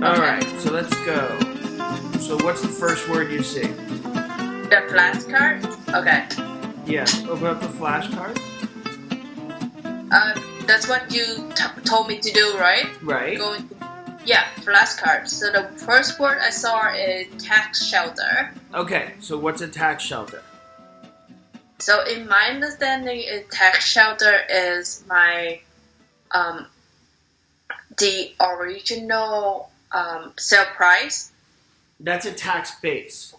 Alright, so let's go. So what's the first word you see? The flashcard? Okay. Yes, open up the flashcards. That's what you told me to do, right? Right. Yeah, flashcards. So the first word I saw is tax shelter. Okay, so what's a tax shelter? So in my understanding, a tax shelter is the original sale price. That's a tax base.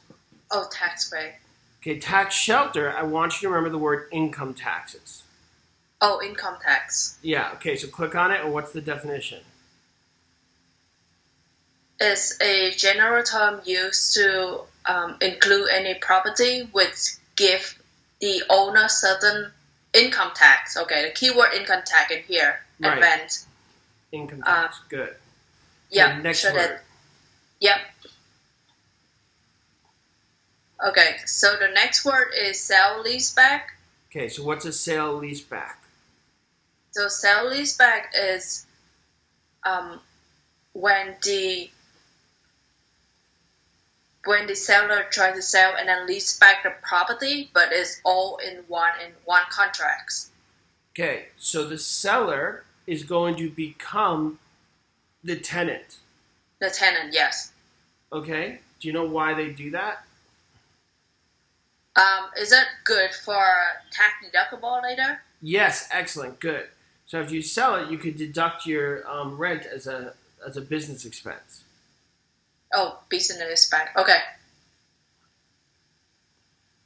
Oh, tax base. Okay, tax shelter, I want you to remember the word income taxes. Oh, income tax. Yeah, okay, so click on it, and what's the definition? It's a general term used to include any property which give the owner certain income tax. Okay, the keyword income tax in here. Right. Advance. Income tax, good. Yeah, Okay, next so word. Yep. Okay, so the next word is sale leaseback. Okay, so what's a sale leaseback? So sale leaseback is when the seller tries to sell and then lease back the property, but it's all in one contract. Okay, so the seller is going to become the tenant. The tenant, yes. Okay, do you know why they do that? Is that good for tax deductible later? Yes, excellent, good. So if you sell it, you could deduct your rent as a business expense. Oh, business back. Okay.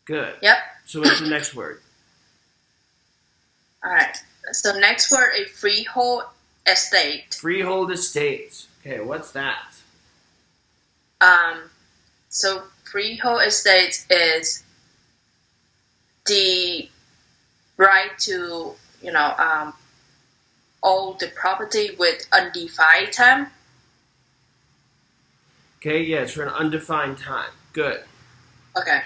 Good. Yep. So what's the next word? All right. So next word is freehold estate. Freehold estates. Okay, what's that? So freehold estate is the right to own the property with undefined time. Okay, yeah, it's for an undefined time. Good. Okay.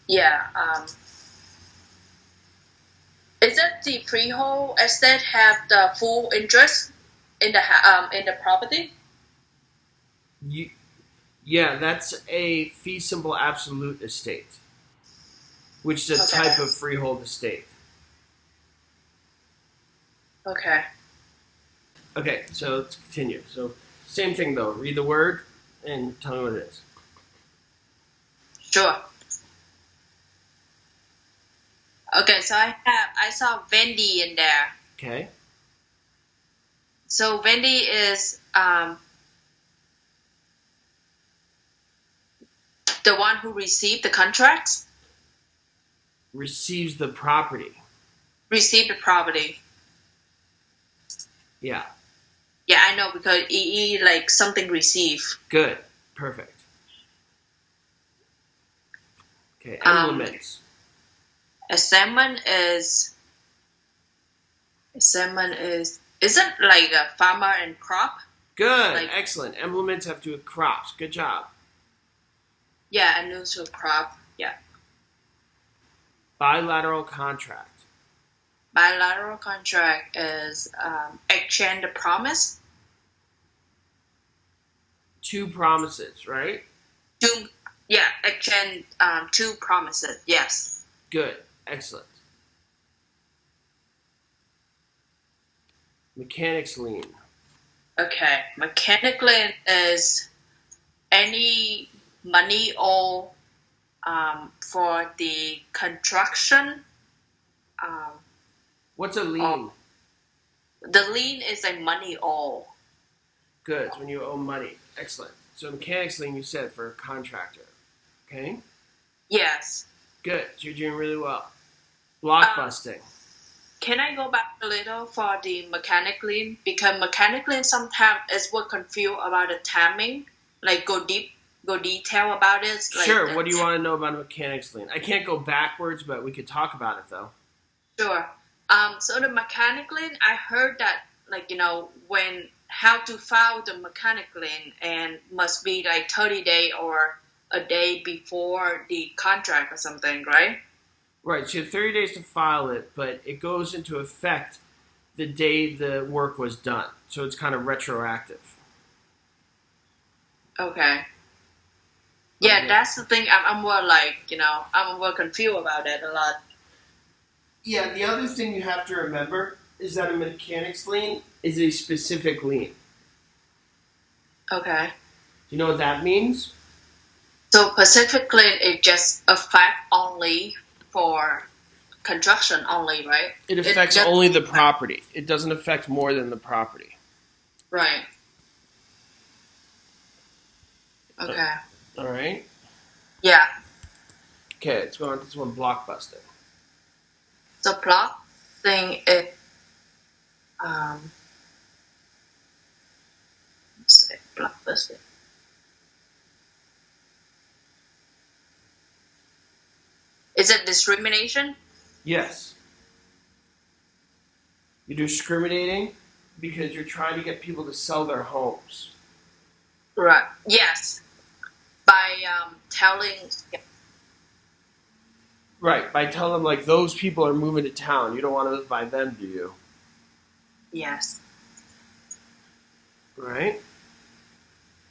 Yeah. Is it the freehold estate have the full interest in the property? Yeah, that's a fee simple absolute estate, which is a type of freehold estate. Okay. Okay, so let's continue. So same thing though. Read the word and tell me what it is. Sure. Okay, so I saw Wendy in there. Okay. So Wendy is the one who received the contracts. Receives the property. Received the property. Yeah. Yeah, I know because EE like something received. Good. Perfect. Okay, implements. Assignment is isn't like a farmer and crop? Good. Excellent. Implements have to do with crops. Good job. Yeah, and also crop. Yeah. Bilateral contract. Bilateral contract is exchange the promise. Two promises, right? Exchange two promises. Yes. Good. Excellent. Mechanics lien. Okay. Mechanic lien is any money owed for the construction. What's a lien? The lien is a money owed. Good. It's when you owe money. Excellent. So mechanics lien you said for a contractor. Okay? Yes. Good. So you're doing really well. Blockbusting. Can I go back a little for the mechanic lien? Because mechanic lien sometimes is what confused about the timing. Like go detail about it. Like sure. What do you want to know about a mechanics lien? I can't go backwards, but we could talk about it though. Sure. So the mechanic lien, I heard that when how to file the mechanic lien and must be like 30 days or a day before the contract or something, right? Right. So you have 30 days to file it, but it goes into effect the day the work was done. So it's kind of retroactive. Okay. Yeah, Okay. that's the thing. I'm more like, I'm more confused about it a lot. Yeah, the other thing you have to remember is that a mechanics lien is a specific lien. Okay. Do you know what that means? So Pacific Lane is just a fact only for construction only, right? It affects only the property. It doesn't affect more than the property. Right. Okay. All right. Yeah. Okay, let's go on to this one, blockbuster. The block thing is let's say blockbuster. Is it discrimination? Yes. You're discriminating because you're trying to get people to sell their homes. Right. Yes. By telling. Right, by telling them, like, those people are moving to town. You don't want to live by them, do you? Yes. Right?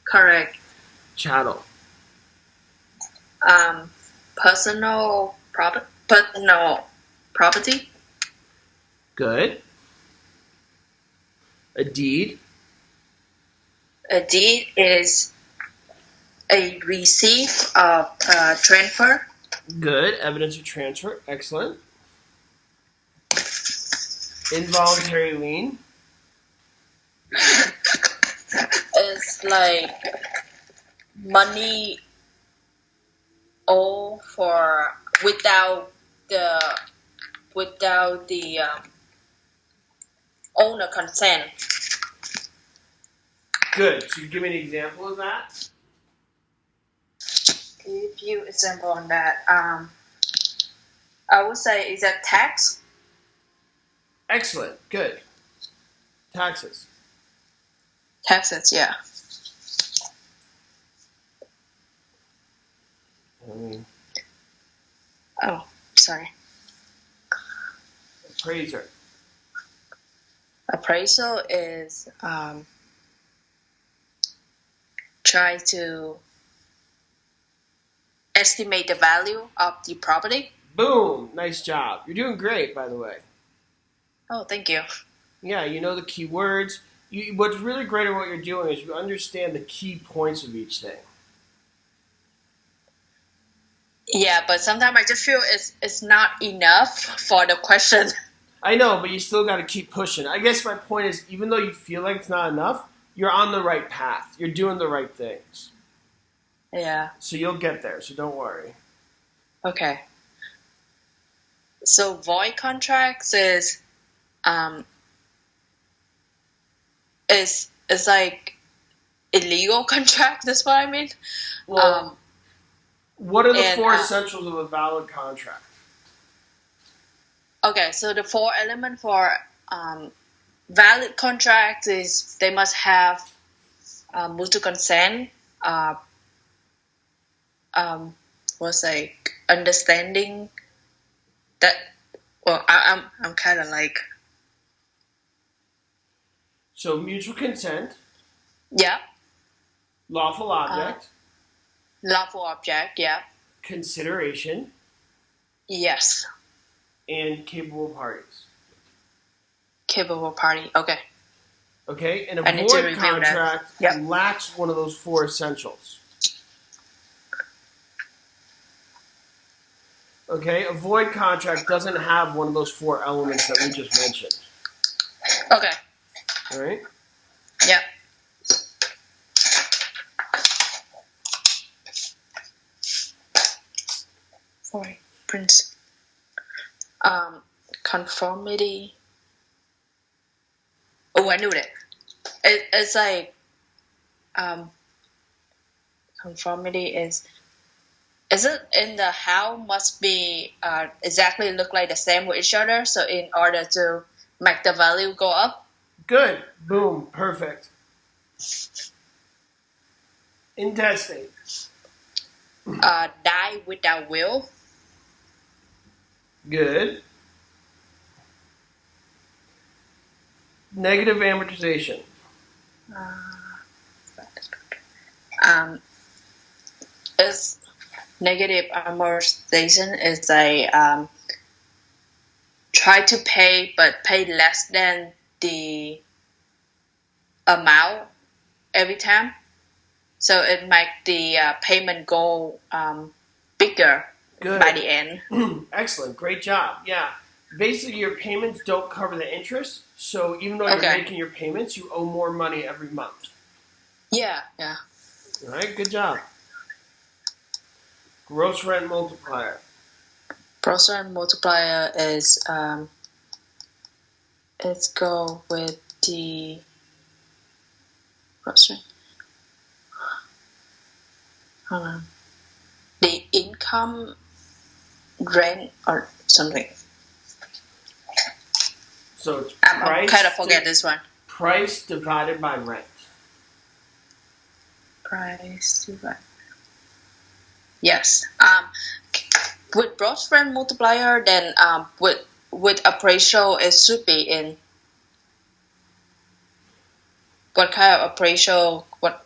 Correct. Chattel. Personal property. Good. A deed. A deed is a receipt of transfer. Good. Evidence of transfer. Excellent. Involuntary lien. It's like money owed for without the owner consent. Good. So you give me an example of that? Give you example on that. I would say is that tax. Excellent. Good. Taxes. Taxes, yeah. Oh, sorry. Appraiser. Appraisal is try to estimate the value of the property. Boom. Nice job. You're doing great, by the way. Oh, thank you. Yeah, you know the key words. What's really great at what you're doing is you understand the key points of each thing. Yeah, but sometimes I just feel it's not enough for the question. I know, but you still got to keep pushing. I guess my point is, even though you feel like it's not enough, you're on the right path. You're doing the right things. Yeah. So you'll get there, so don't worry. Okay. So void contracts is like illegal contract. That's what I mean. Well, what are the and, four essentials of a valid contract? Okay, so the 4 elements for valid contracts is they must have mutual consent, was like understanding that. Well, I'm kind of like. So mutual consent. Yeah. Lawful object. Lawful object. Yeah. Consideration. Yes. And capable parties. Capable party. Okay. Okay, and a void contract lacks one of those 4 essentials. Okay, a void contract doesn't have one of those 4 elements that we just mentioned. Okay. All right? Yep. Void prince. Conformity. Oh, I knew that. It's like conformity is it in the how must be exactly look like the same with each other, so in order to make the value go up. Good. Boom. Perfect. Intestate. Die without will. Good. Negative amortization. Is negative amortization is a try to pay but pay less than the amount every time, so it makes the payment go bigger by the end. Excellent, great job. Yeah, basically your payments don't cover the interest, so even though you're making your payments, you owe more money every month. Yeah. All right, good job. Gross rent multiplier. Gross rent multiplier is let's go with the gross rent. Hold on. The income rent or something. So it's I kind of forget this one. Price divided by rent. Price divided. Yes. With gross rent multiplier, then with appraisal, it should be in what kind of appraisal? What?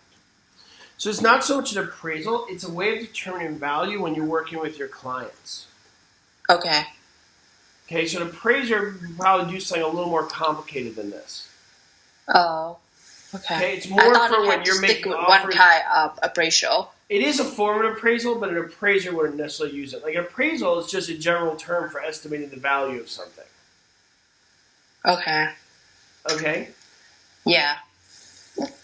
So it's not so much an appraisal; it's a way of determining value when you're working with your clients. Okay. Okay, so an appraiser would probably do something a little more complicated than this. Oh. Okay. Okay, it's more for when you're making offers. One kind of appraisal. It is a form of appraisal, but an appraiser wouldn't necessarily use it. Like an appraisal is just a general term for estimating the value of something. Okay. Okay? Yeah.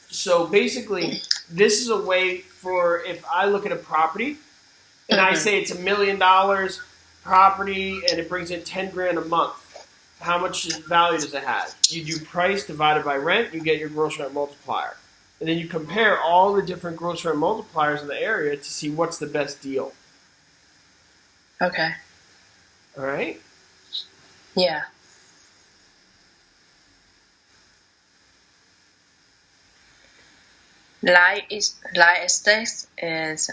So basically, this is a way for if I look at a property and I say it's $1 million property and it brings in 10 grand a month. How much value does it have? You do price divided by rent, you get your gross rent multiplier. And then you compare all the different gross rent multipliers in the area to see what's the best deal. Okay. All right? Yeah. Life estate is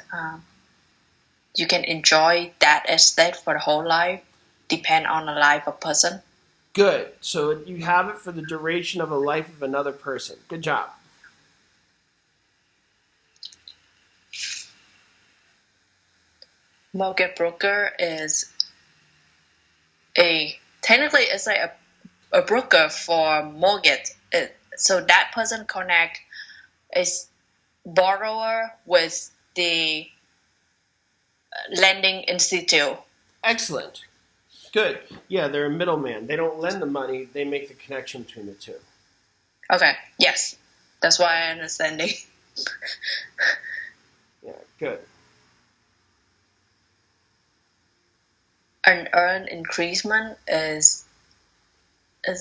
you can enjoy that estate for the whole life, depend on the life of person. Good. So you have it for the duration of a life of another person. Good job. Mortgage broker is technically it's like a broker for mortgage. So that person connect a borrower with the lending institute. Excellent. Good. Yeah, they're a middleman. They don't lend the money. They make the connection between the two. Okay. Yes. That's why I understand it. Yeah, good. An earned increment is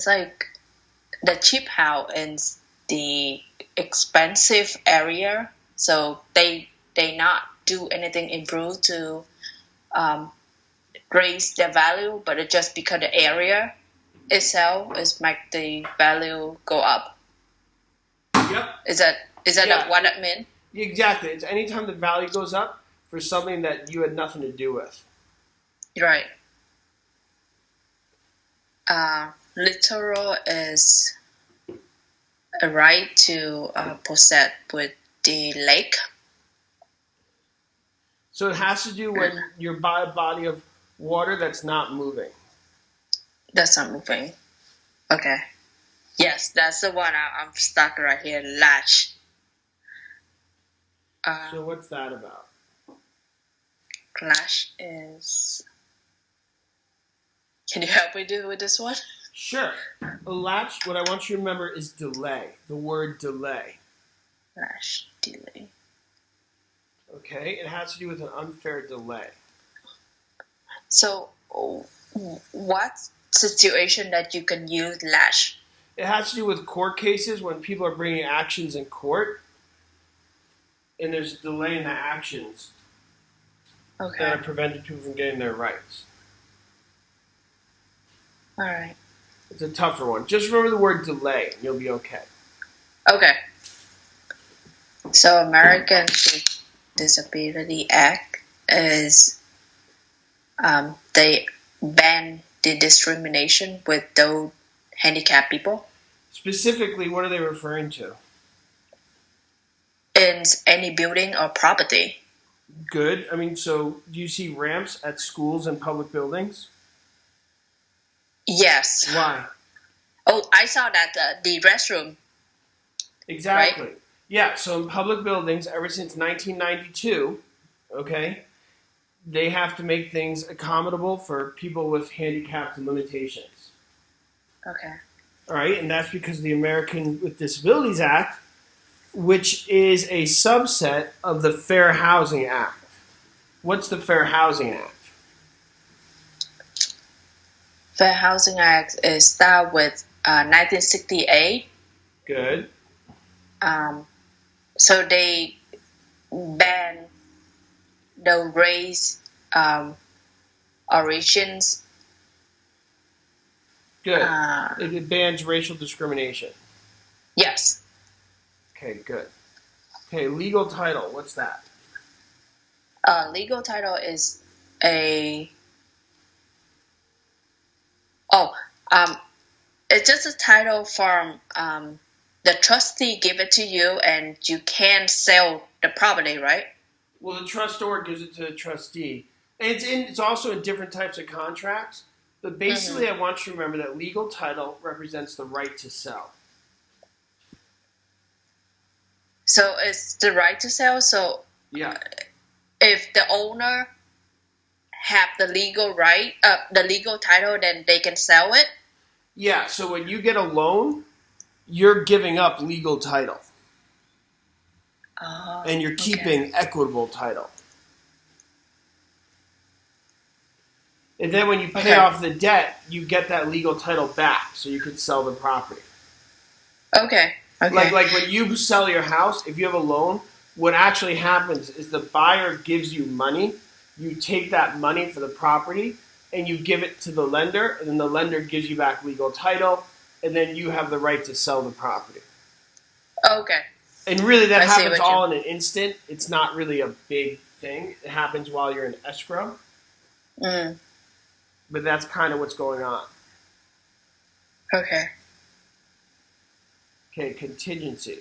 like the cheap house in the expensive area. So they not do anything improve to raise their value, but it just because the area itself is make the value go up. Yep. Is that what it means? Exactly. It's anytime the value goes up for something that you had nothing to do with. Right. Littoral is a right to possess with the lake. So it has to do when you're by a body of water that's not moving. That's not moving. Okay. Yes, that's the one I'm stuck right here. Latch. So what's that about? Latch is... Can you help me with this one? Sure. A latch, what I want you to remember is delay. The word delay. Latch, delay. Okay? It has to do with an unfair delay. So, what situation that you can use latch? It has to do with court cases when people are bringing actions in court and there's a delay in the actions that are preventing people from getting their rights. All right. It's a tougher one. Just remember the word delay and you'll be okay. Okay. So American Disability Act is they ban the discrimination with those handicapped people. Specifically, what are they referring to? In any building or property. Good. I mean, so do you see ramps at schools and public buildings? Yes. Why? Oh, I saw that the restroom. Exactly. Right? Yeah, so in public buildings, ever since 1992, okay, they have to make things accommodable for people with handicaps and limitations. Okay. All right, and that's because of the American with Disabilities Act, which is a subset of the Fair Housing Act. What's the Fair Housing Act? Fair Housing Act is started with 1968. Good. So they ban the race origins. Good. It bans racial discrimination. Yes. Okay, good. Okay, legal title. What's that? Legal title is it's just a title from the trustee give it to you, and you can sell the property, right? Well, the trustor gives it to the trustee. And it's also in different types of contracts. But basically, I want you to remember that legal title represents the right to sell. So it's the right to sell. So yeah, if the owner have the legal right, the legal title, then they can sell it. Yeah. So when you get a loan, you're giving up legal title, and you're keeping equitable title. And then when you pay off the debt, you get that legal title back, so you could sell the property. Okay. Like when you sell your house, if you have a loan, what actually happens is the buyer gives you money, you take that money for the property, and you give it to the lender, and then the lender gives you back legal title, and then you have the right to sell the property. Okay. And really that happens all in an instant. It's not really a big thing. It happens while you're in escrow. But that's kind of what's going on. Okay. Okay, contingency.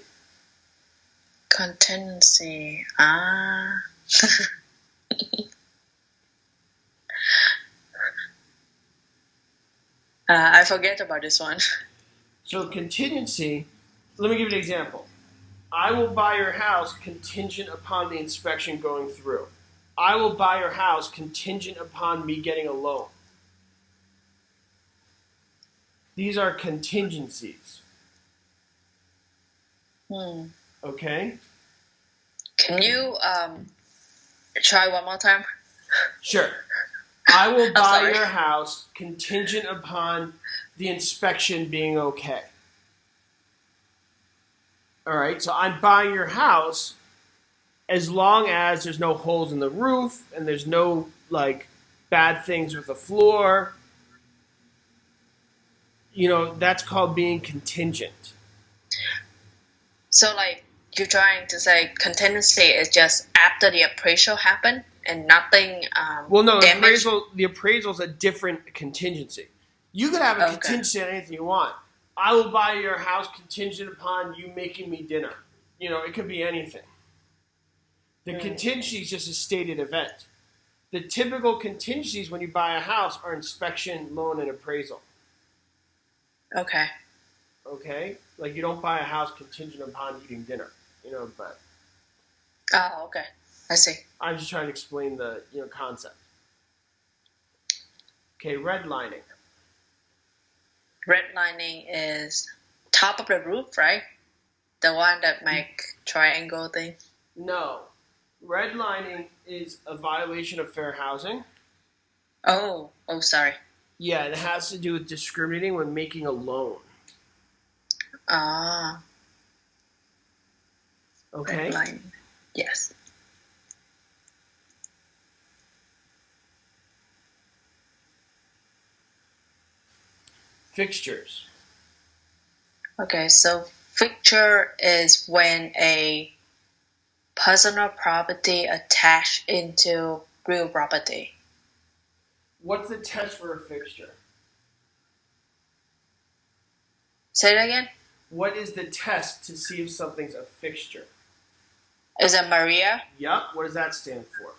Contingency. I forget about this one. So contingency, let me give you an example. I will buy your house contingent upon the inspection going through. I will buy your house contingent upon me getting a loan. These are contingencies. Okay? Can you try one more time? Sure. I will buy your house contingent upon the inspection being okay. All right, so I'm buying your house as long as there's no holes in the roof and there's no bad things with the floor. That's called being contingent. So you're trying to say contingency is just after the appraisal happened and nothing well, no, damage? the appraisal is a different contingency. You could have a contingency on anything you want. I will buy your house contingent upon you making me dinner. It could be anything. The contingency is just a stated event. The typical contingencies when you buy a house are inspection, loan, and appraisal. Okay. Okay? You don't buy a house contingent upon eating dinner, but... Oh, okay. I see. I'm just trying to explain the, concept. Okay, redlining. Redlining is top of the roof, right? The one that make triangle thing? No. Redlining is a violation of fair housing. Oh, sorry. Yeah, it has to do with discriminating when making a loan. Okay. Redlining. Yes. Fixtures. Okay, so fixture is when a personal property attached into real property. What's the test for a fixture? Say it again? What is the test to see if something's a fixture? Is it Maria? Yup. What does that stand for?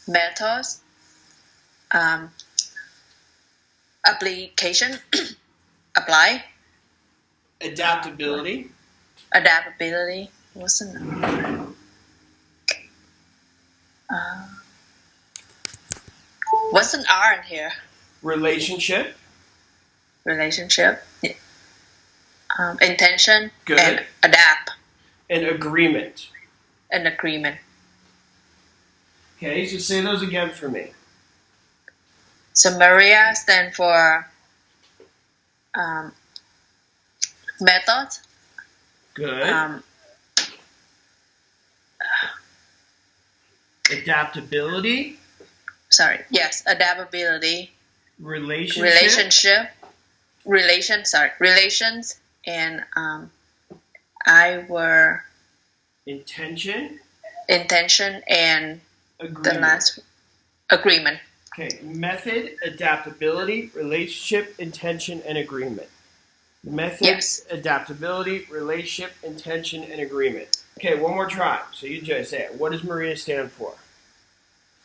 Methods. Application. Apply. Adaptability. Adaptability. What's the number? What's an R in here? Relationship. Relationship. Intention. Good. And adapt. An agreement. An agreement. Okay, so say those again for me. So Maria stands for method. Good. Adaptability. Sorry. Yes, adaptability. Relationship. Relations, and I were Intention. and Agreement. the last agreement. Okay, method, adaptability, relationship, intention, and agreement. Method, Yes. adaptability, relationship, intention, and agreement. Okay, one more try. So you just say it. What does Maria stand for?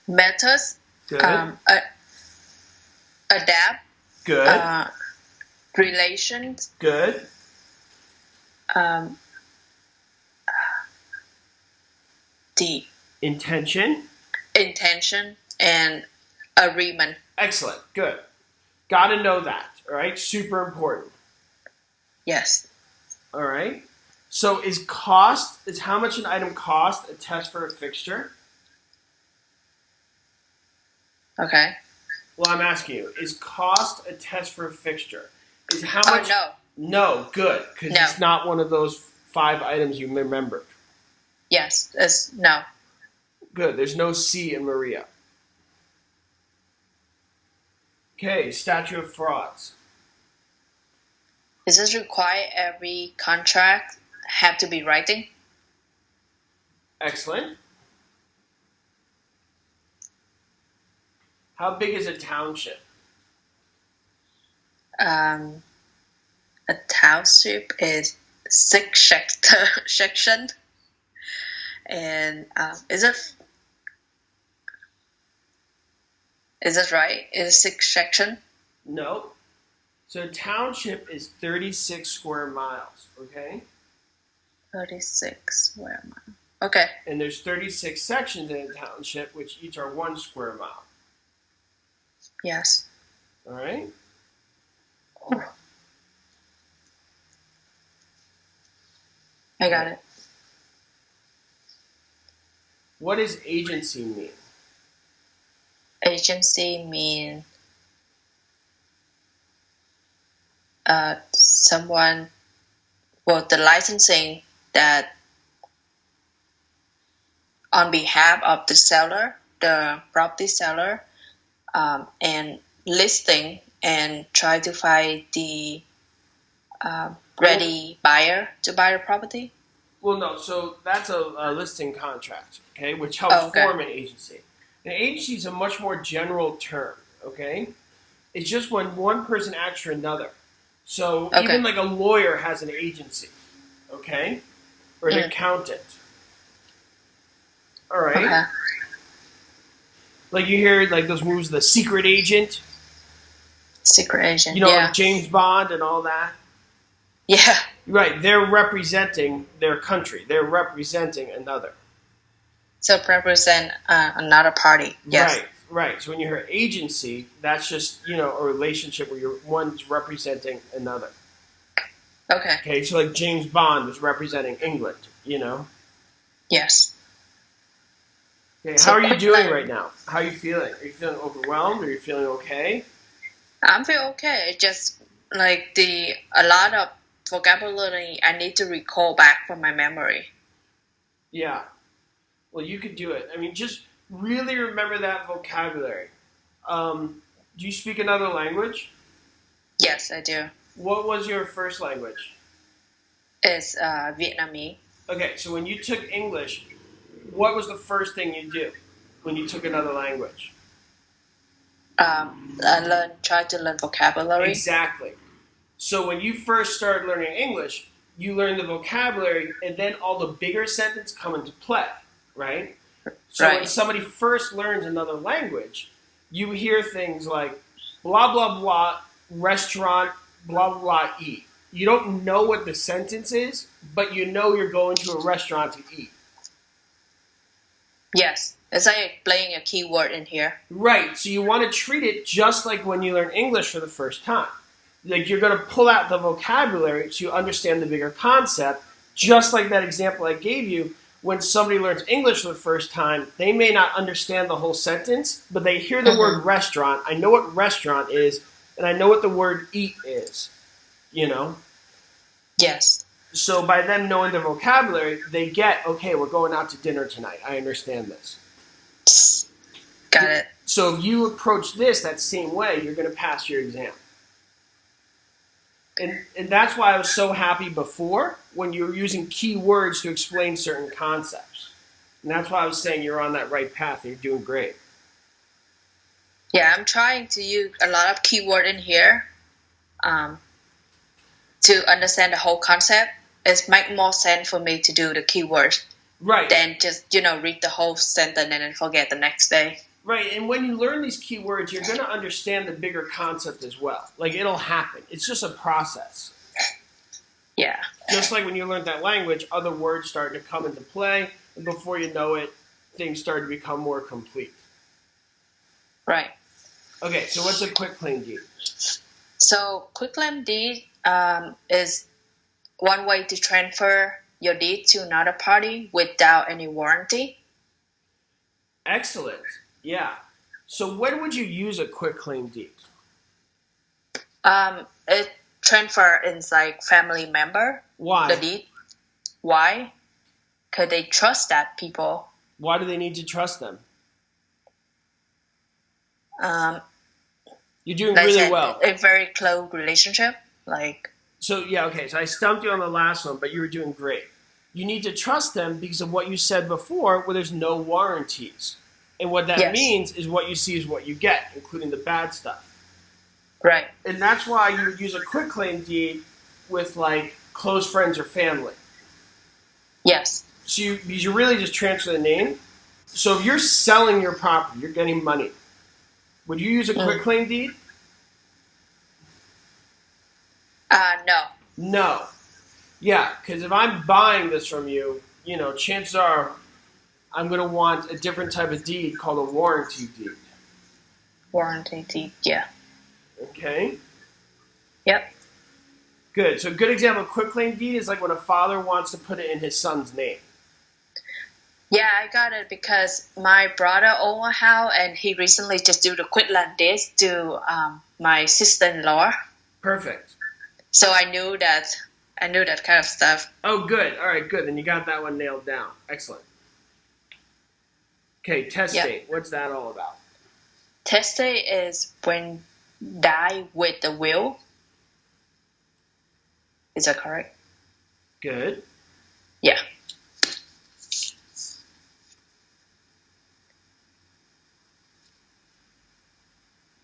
Methods. Good. Adapt. Good. Relations. Good. The Intention. intention and agreement. Excellent. Good. Got to know that. All right. Super important. Yes. All right. So is how much an item cost a test for a fixture? Okay. Well, I'm asking you, is cost a test for a fixture? Is how Oh much? no. No, good, because No. it's not one of those 5 items you remembered. Yes. It's no. Good. There's no C in Maria. Okay, statute of frauds. Is this require every contract have to be writing? Excellent. How big is a township? A township is 6 section, and is it right? Is it 6 section? No. So a township is 36 square miles, okay? 36 square mile. Okay. And there's 36 sections in a township, which each are 1 square mile. Yes. All right? I got it. What does agency mean? Agency mean someone, well, the licensing that on behalf of the seller, the property seller, and listing and try to find the ready buyer to buy the property. Well, no. So that's a listing contract, okay, which helps form an agency. An agency is a much more general term, okay? It's just when one person acts for another. So even like a lawyer has an agency, okay? Or an accountant. All right? Okay. Like you hear like those movies, The Secret Agent. Secret agent. You know, yeah. like James Bond and all that. Yeah. Right. They're representing their country. They're representing another. So represent another party. Yes. Right. So when you hear agency, that's just, a relationship where one's representing another. Okay. Okay, so like James Bond was representing England, Yes. Okay, So how are you quick doing letter. right now? How are you feeling? Are you feeling overwhelmed? Are you feeling okay? I'm feeling okay. It's just like a lot of vocabulary I need to recall back from my memory. Yeah. Well, you could do it. I mean, just really remember that vocabulary. Do you speak another language? Yes, I do. What was your first language? It's Vietnamese. Okay, so when you took English, what was the first thing you do when you took another language? Try to learn vocabulary. Exactly. So when you first start learning English, you learn the vocabulary, and then all the bigger sentences come into play, right? So when somebody first learns another language, you hear things like blah, blah, blah, restaurant, blah, blah, blah, eat. You don't know what the sentence is, but you know you're going to a restaurant to eat. Yes. It's like playing a keyword in here. Right. So you want to treat it just like when you learn English for the first time. Like you're going to pull out the vocabulary so you understand the bigger concept, just like that example I gave you. When somebody learns English for the first time, they may not understand the whole sentence, but they hear the word restaurant. I know what restaurant is, and I know what the word eat is, you know? Yes. So by them knowing the vocabulary, they get, okay, we're going out to dinner tonight. I understand this. Got it. So if you approach this that same way, you're going to pass your exam. And that's why I was so happy before when you were using keywords to explain certain concepts. And that's why I was saying you're on that right path and you're doing great. Yeah, I'm trying to use a lot of keyword in here to understand the whole concept. It makes more sense for me to do the keywords than just, read the whole sentence and then forget the next day. Right, and when you learn these keywords, you're going to understand the bigger concept as well. Like, it'll happen. It's just a process. Yeah. Just like when you learned that language, other words started to come into play, and before you know it, things start to become more complete. Right. Okay, so what's a quitclaim deed? So quitclaim deed is one way to transfer your deed to another party without any warranty. Excellent. Yeah. So when would you use a quitclaim deed? It transfer is like family member. Why? The deed. Why? Because they trust that people. Why do they need to trust them? You're doing really well. A very close relationship. So I stumped you on the last one, but you were doing great. You need to trust them because of what you said before, where there's no warranties. And what that means is what you see is what you get, including the bad stuff. Right. And that's why you would use a quitclaim deed with, like, close friends or family. Yes. So you really just transfer the name. So if you're selling your property, you're getting money. Would you use a quitclaim deed? No. No. Yeah, because if I'm buying this from you, chances are I'm going to want a different type of deed called a warranty deed. Warranty deed, yeah. Okay. Yep. Good. So a good example of quitclaim deed is like when a father wants to put it in his son's name. Yeah, I got it because my brother owned a house and he recently just did the quitclaim deed to my sister-in-law. Perfect. So I knew that kind of stuff. Oh, good. All right, good. Then you got that one nailed down. Excellent. Okay, testate. What's that all about? Testate is when die with the will. Is that correct? Good. Yeah.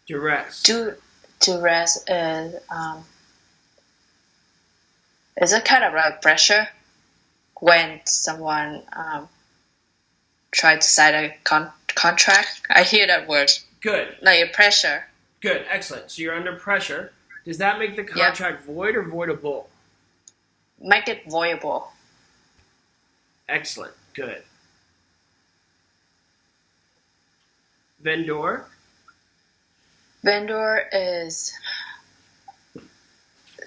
Duress. Duress is a kind of like pressure when someone try to sign a contract. I hear that word. Good. Like a pressure. Good. Excellent. So you're under pressure. Does that make the contract void or voidable? Make it voidable. Excellent. Good. Vendor. Vendor is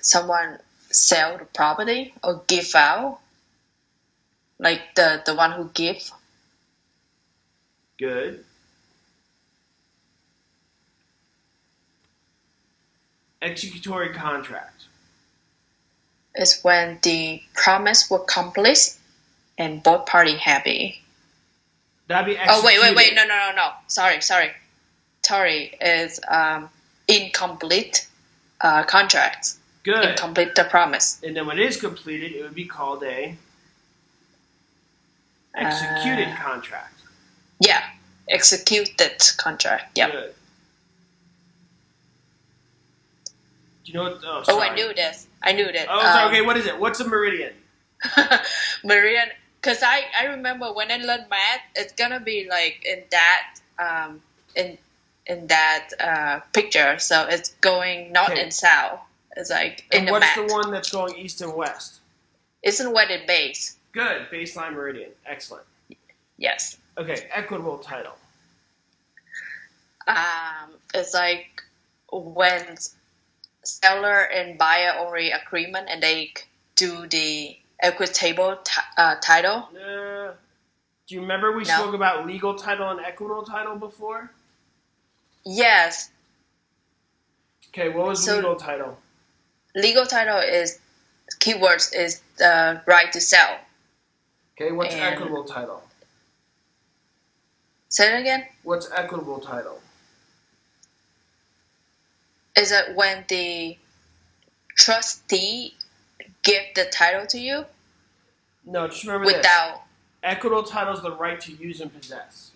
someone sell the property or give out. Like the one who give. Good. Executory contract. Is when the promise was complete and both parties happy. That'd be executed. Oh, wait. No. Sorry. Tory is incomplete contract. Good. Incomplete the promise. And then when it is completed, it would be called a executed contract. Yeah, executed contract. Yeah. Good. Do you know what? Oh, Oh, sorry. I knew this. I knew that. Oh, sorry, okay. What is it? What's a meridian? I knew that. Okay, what is it? What's a meridian? Meridian, because I remember when I learned math, it's gonna be like in that in that picture. So it's going north and south. It's like in and the what's map. the one that's going east and west? Isn't what it base. Good. Baseline meridian. Excellent. Yes. Okay, equitable title. It's like when seller and buyer only agreement and they do the equitable title. Do you remember we spoke about legal title and equitable title before? Yes. Okay, what was legal title? Legal title is keywords is the right to sell. Okay, what's equitable title? Say it again. What's equitable title? Is it when the trustee give the title to you? No, just remember without this. Equitable title is the right to use and possess.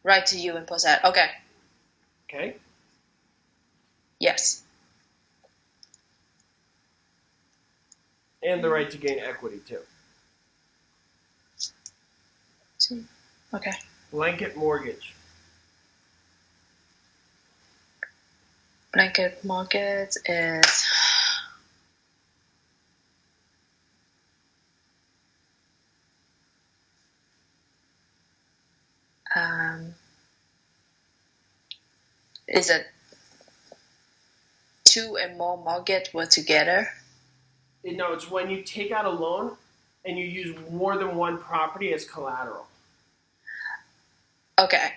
Right to use and possess. Okay. Okay? Yes. And the right to gain equity, too. Okay. Blanket mortgage. Blanket mortgage is is it two and more mortgage were together? No, it's when you take out a loan and you use more than one property as collateral. Okay.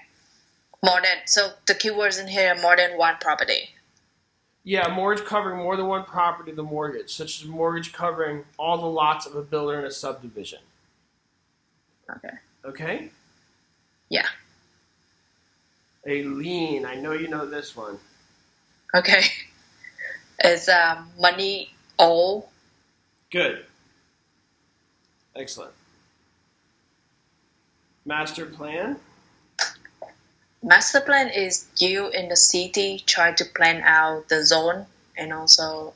More than, so the keywords in here are more than one property. Yeah, a mortgage covering more than one property, the mortgage, such as a mortgage covering all the lots of a builder in a subdivision. Okay. Okay? Yeah. A lien. I know you know this one. Okay. It's money owed. Good. Excellent. Master plan. Master plan is you in the city try to plan out the zone and also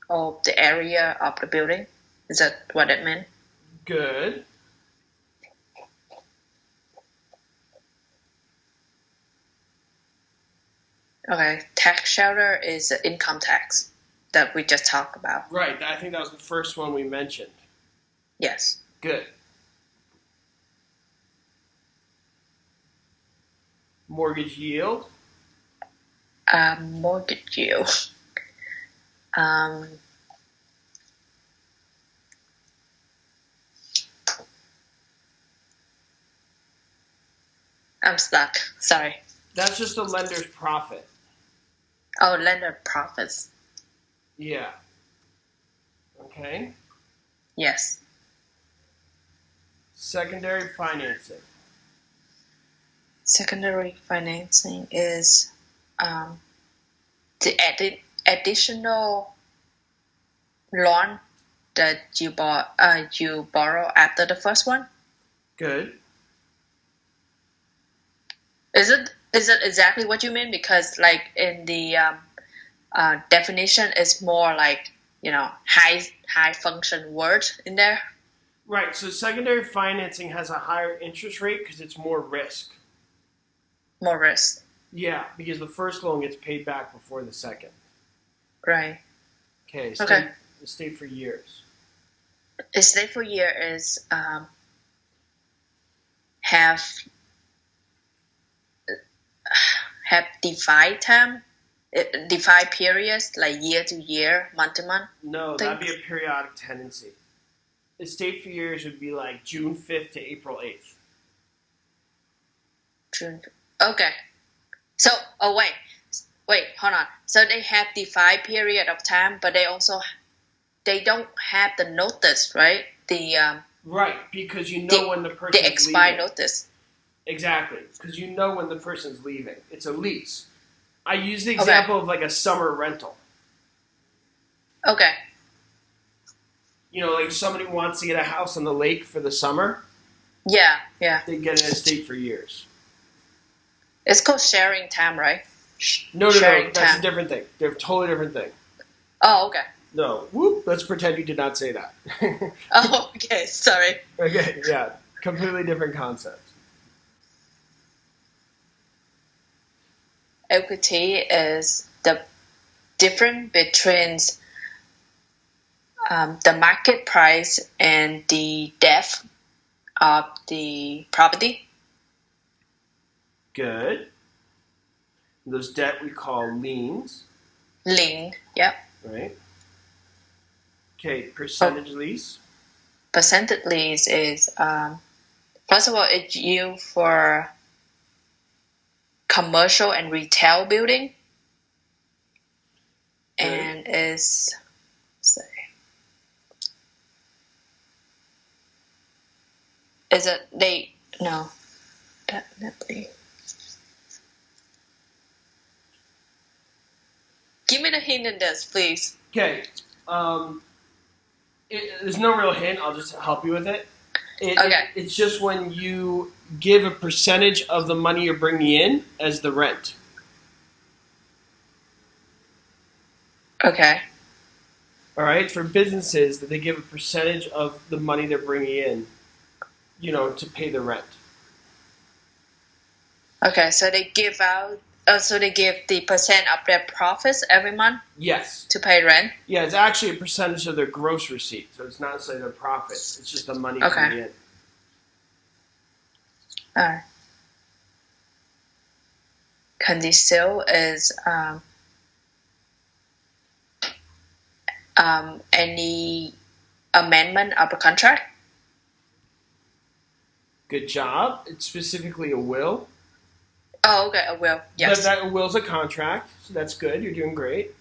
of the area of the building. Is that what it meant? Good. Okay. Tax shelter is income tax that we just talked about. Right. I think that was the first one we mentioned. Yes. Good. Mortgage yield. Mortgage yield. I'm stuck. Sorry. That's just the lender's profit. Oh, lender profits. Yeah. Okay. Yes. Secondary financing. Secondary financing is the additional loan that you borrow after the first one. Good. Is it exactly what you mean? Because like in the definition, it's more like high function word in there. Right. So secondary financing has a higher interest rate because it's more risk. More risk. Yeah, because the first loan gets paid back before the second. Right. Okay. Stay for years. Stay for year is have defined time, defined periods like year to year, month to month. No, that'd be a periodic tendency. Estate for years would be like June 5th to April 8th. June. Okay. So, wait, hold on. So they have defined period of time, but they don't have the notice, right? Right, because you know when the person's leaving. The expired notice. Exactly, because you know when the person's leaving. It's a lease. I use the example of like a summer rental. Okay. Like if somebody wants to get a house on the lake for the summer. Yeah. They get an estate for years. It's called sharing time, right? No, that's a different thing. They're a totally different thing. Oh, okay. No, whoop, let's pretend you did not say that. Oh, okay. Sorry. Okay, yeah, completely different concept. Equity is the difference between the market price and the depth of the property. Good. Those debt we call liens, Lien, yep. right? Okay, percentage lease. Percentage lease is, first of all, it's used for commercial and retail building. Good. And is, sorry. Is it, no, definitely. Give me the hint in this, please. Okay, there's no real hint. I'll just help you with it. Okay. It's just when you give a percentage of the money you're bringing in as the rent. Okay. All right, for businesses, that they give a percentage of the money they're bringing in, to pay the rent. Okay, so they give out. So they give the percent of their profits every month Yes. to pay rent. Yeah, it's actually a percentage of their gross receipt, so it's not necessarily their profits. It's just the money Okay. coming in. Alright. Conditional is any amendment of a contract. Good job. It's specifically a will. Oh, okay, a will. Yes. That will's a contract, so that's good. You're doing great.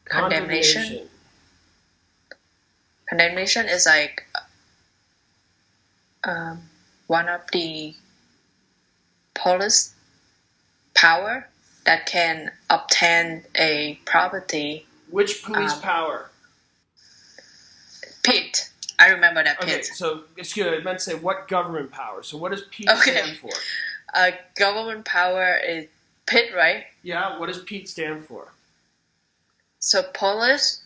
Condemnation. Condemnation is like one of the police power that can obtain a property. Which police power? PIT. I remember that PIT. Okay, so excuse me, I meant to say what government power. So what does PIT stand for? Government power is PIT, right? Yeah, what does PIT stand for? So police,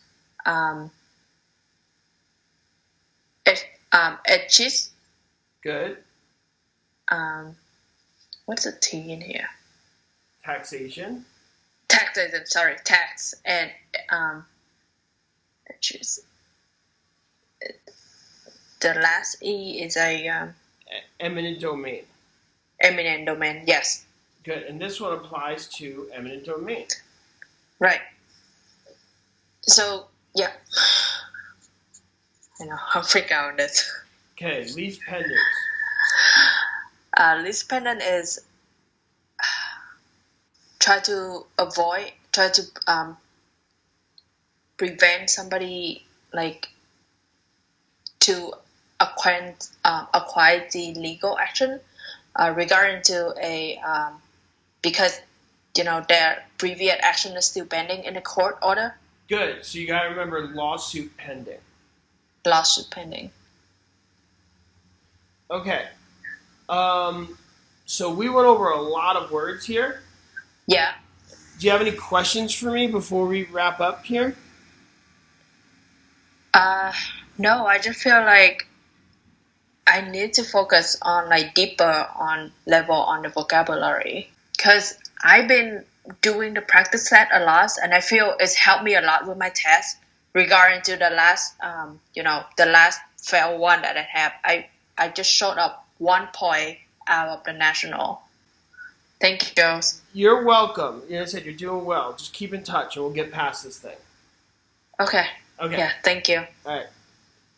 edges. Good. What's the T in here? Taxation. Taxation. Sorry, tax and edges. The last E is a eminent domain. Eminent domain. Yes. Good, and this one applies to eminent domain. Right. So yeah, I'm freaking out on this. Okay, lease pendants. Lease pendant is try to prevent somebody to acquire the legal action regarding to a because their previous action is still pending in a court order. Good. So you got to remember lawsuit pending. Lawsuit pending. Okay. So we went over a lot of words here. Yeah. Do you have any questions for me before we wrap up here? No, I just feel like I need to focus on deeper on level on the vocabulary, because I've been doing the practice set a lot, and I feel it's helped me a lot with my test regarding to the last the last fail one that I have. I just showed up 1 point out of the national. Thank you, girls. You're welcome. Like I said, you're doing well. Just keep in touch and we'll get past this thing. Okay. Okay. Yeah, thank you. All right.